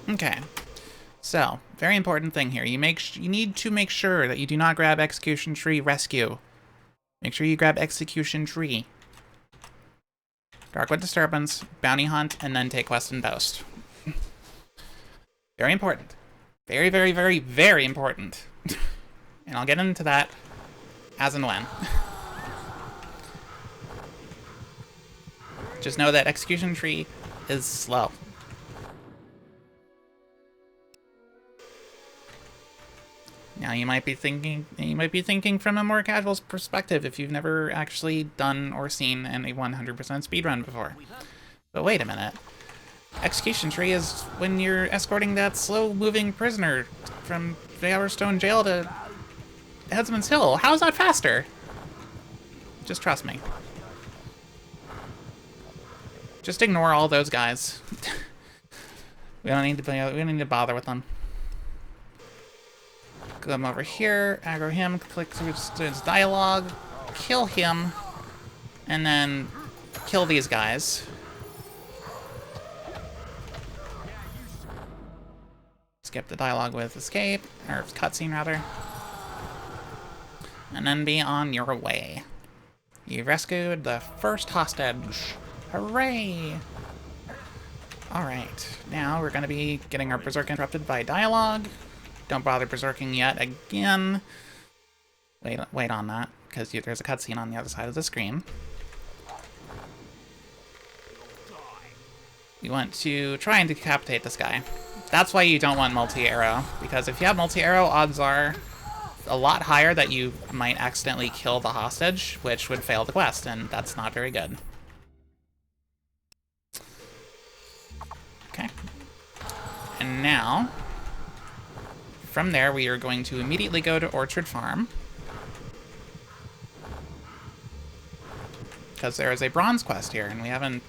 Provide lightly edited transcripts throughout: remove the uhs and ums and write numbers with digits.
Okay. So, very important thing here. You need to make sure that you do not grab Execution Tree Rescue. Make sure you grab Execution Tree. Darkwood Disturbance, Bounty Hunt, and then take Quest and Boast. Very important. Very, very, very, very important. And I'll get into that as and when. Just know that Execution Tree is slow. Now you might be thinking from a more casual perspective if you've never actually done or seen a 100% speedrun before. But wait a minute. Execution Tree is when you're escorting that slow-moving prisoner from Valerstone Jail to Headsman's Hill. How is that faster? Just trust me. Just ignore all those guys. We don't need to bother with them. Come over here, aggro him, click through his dialogue, kill him, and then kill these guys. Skip the dialogue with escape, or cutscene rather. And then be on your way. You rescued the first hostage. Hooray! Alright, now we're going to be getting our berserk interrupted by dialogue. Don't bother berserking yet again. Wait on that, because there's a cutscene on the other side of the screen. You want to try and decapitate this guy. That's why you don't want multi-arrow, because if you have multi-arrow, odds are a lot higher that you might accidentally kill the hostage, which would fail the quest, and that's not very good. Okay. And now, from there, we are going to immediately go to Orchard Farm, because there is a bronze quest here, and we haven't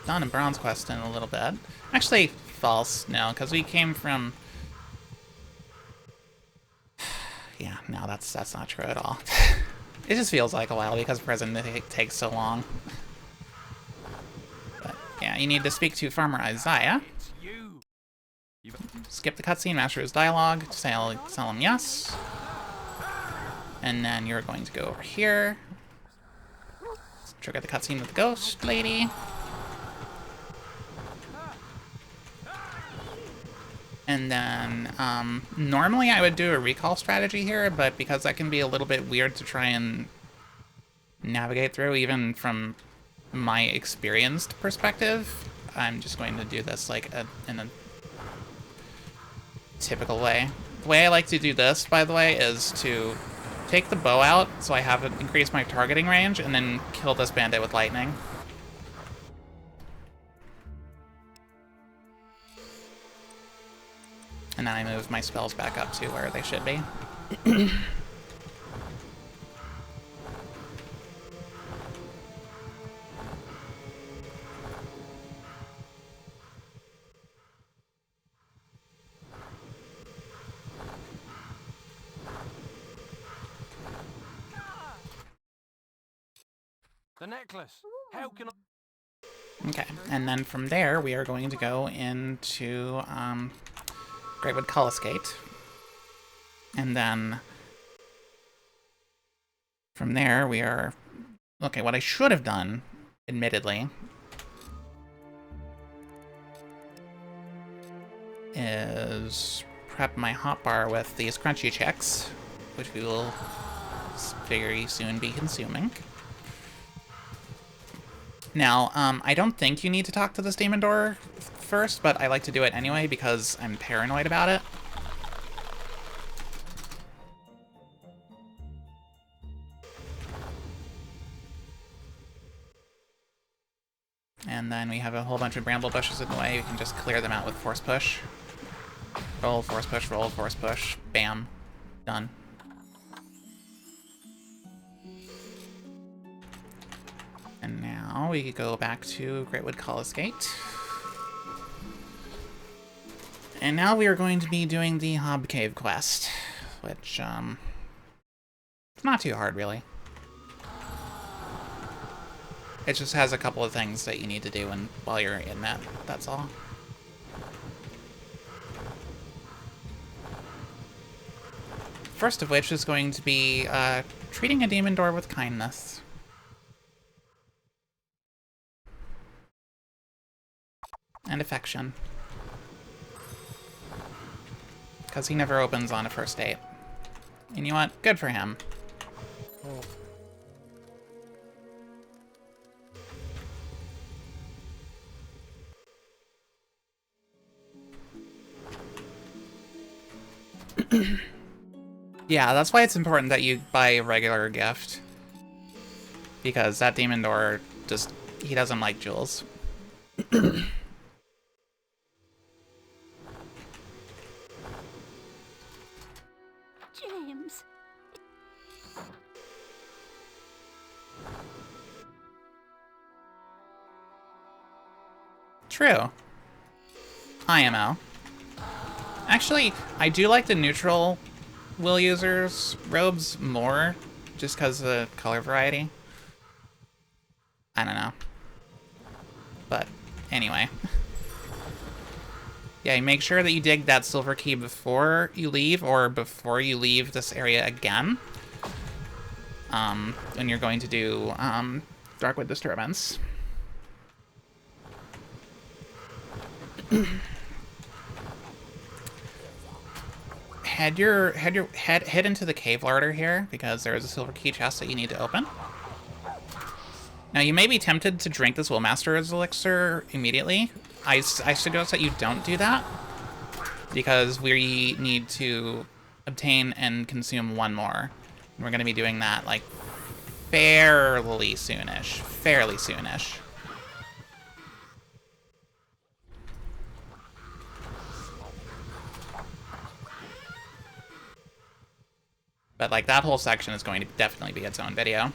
done a bronze quest in a little bit. Actually, false, no, because we came from... Yeah, no, that's not true at all. It just feels like a while because prison takes so long. But yeah, you need to speak to Farmer Isaiah. Skip the cutscene, master his dialogue, tell him yes. And then you're going to go over here. Trigger the cutscene with the ghost lady. And then, normally I would do a recall strategy here, but because that can be a little bit weird to try and navigate through, even from my experienced perspective, I'm just going to do this like in a typical way. The way I like to do this, by the way, is to take the bow out so I have it increase my targeting range, and then kill this bandit with lightning. And then I move my spells back up to where they should be. The necklace. How can I... Okay, and then from there we are going to go into Greatwood Coloscate. And then from there we are... Okay, what I should have done, admittedly, is prep my hotbar with these crunchy checks, which we will very soon be consuming. Now, I don't think you need to talk to this demon door first, but I like to do it anyway because I'm paranoid about it. And then we have a whole bunch of bramble bushes in the way. You can just clear them out with force push. Roll, force push, roll, force push. Bam. Done. And now we go back to Greatwood Coloscate. And now we are going to be doing the Hob Cave quest, which, it's not too hard, really. It just has a couple of things that you need to do while you're in that, that's all. First of which is going to be treating a demon door with kindness. And affection. Because he never opens on a first date. And you know what? Good for him. Yeah, that's why it's important that you buy a regular gift. Because that demon door just... he doesn't like jewels. James. True. IMO. Actually, I do like the neutral will users' robes more, just because of the color variety. I don't know. But, anyway. Yeah, make sure that you dig that silver key before you leave, or before you leave this area again. When you're going to do, Darkwood Disturbance. Head into the cave larder here, because there is a silver key chest that you need to open. Now, you may be tempted to drink this Willmaster's elixir immediately. I suggest that you don't do that, because we need to obtain and consume one more. And we're going to be doing that, like, fairly soonish. Fairly soonish. But, like, that whole section is going to definitely be its own video.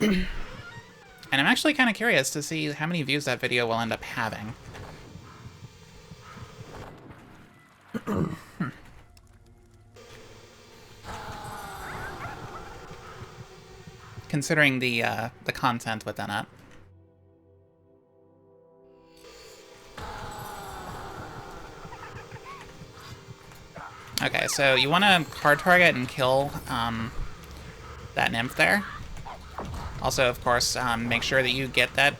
And I'm actually kind of curious to see how many views that video will end up having. Considering the content within it. Okay, so you want to hard target and kill that nymph there. Also, of course, make sure that you get that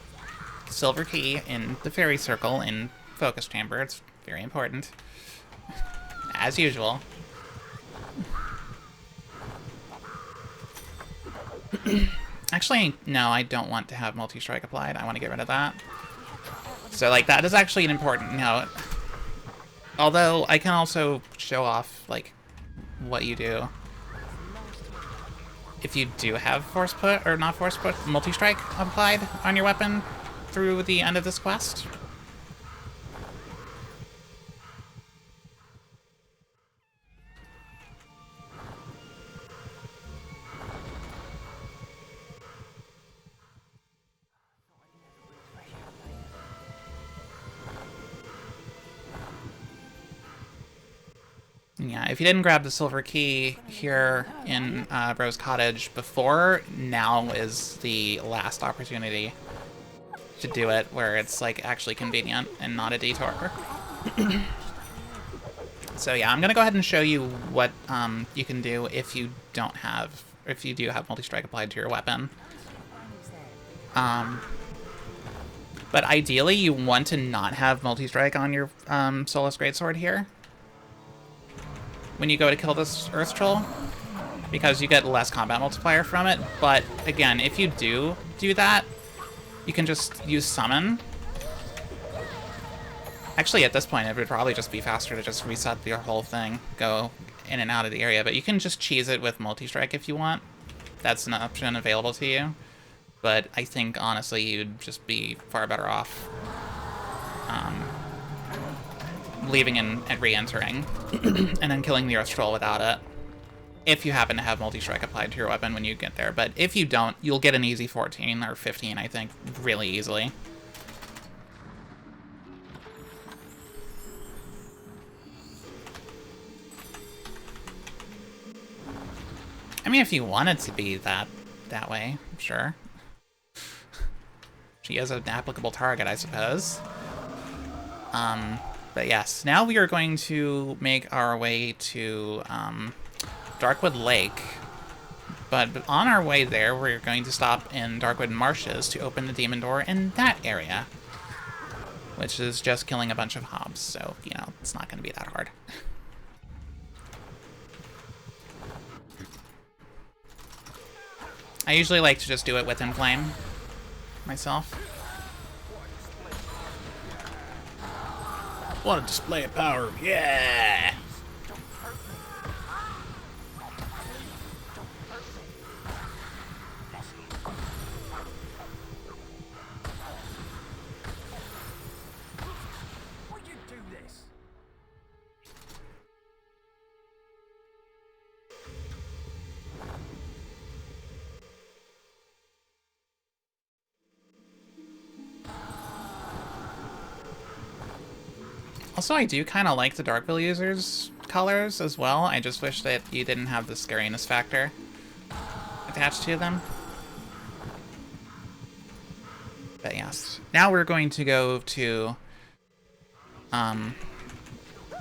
silver key in the fairy circle in focus chamber. It's very important. As usual. Actually, no, I don't want to have multi-strike applied. I want to get rid of that. So, like, that is actually an important note. Although, I can also show off, like, what you do. If you do have force put, or not force put, multi-strike applied on your weapon through the end of this quest. Yeah, if you didn't grab the silver key here in Rose Cottage before, now is the last opportunity to do it, where it's, like, actually convenient and not a detour. So yeah, I'm gonna go ahead and show you what you can do if you don't have, if you do have multi-strike applied to your weapon. But ideally, you want to not have multi-strike on your Solus Greatsword here when you go to kill this Earth Troll, because you get less combat multiplier from it. But again, if you do that, you can just use Summon. Actually, at this point, it would probably just be faster to just reset the whole thing, go in and out of the area, but you can just cheese it with multi-strike if you want. That's an option available to you. But I think, honestly, you'd just be far better off leaving and re-entering, and then killing the Earth Troll without it, if you happen to have multi-strike applied to your weapon when you get there. But if you don't, you'll get an easy 14 or 15, I think, really easily. I mean, if you want it to be that way, sure. She is an applicable target, I suppose. But yes, now we are going to make our way to Darkwood Lake. But on our way there, we're going to stop in Darkwood Marshes to open the demon door in that area. Which is just killing a bunch of hobs, so, you know, it's not going to be that hard. I usually like to just do it with Inflame myself. What a display of power. Yeah! Would you do this? Also, I do kind of like the Darkville users' colors as well. I just wish that you didn't have the scariness factor attached to them. But yes. Now we're going to go to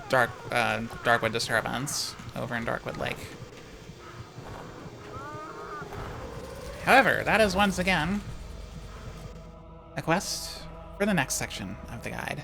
Darkwood Disturbance over in Darkwood Lake. However, that is once again a quest for the next section of the guide.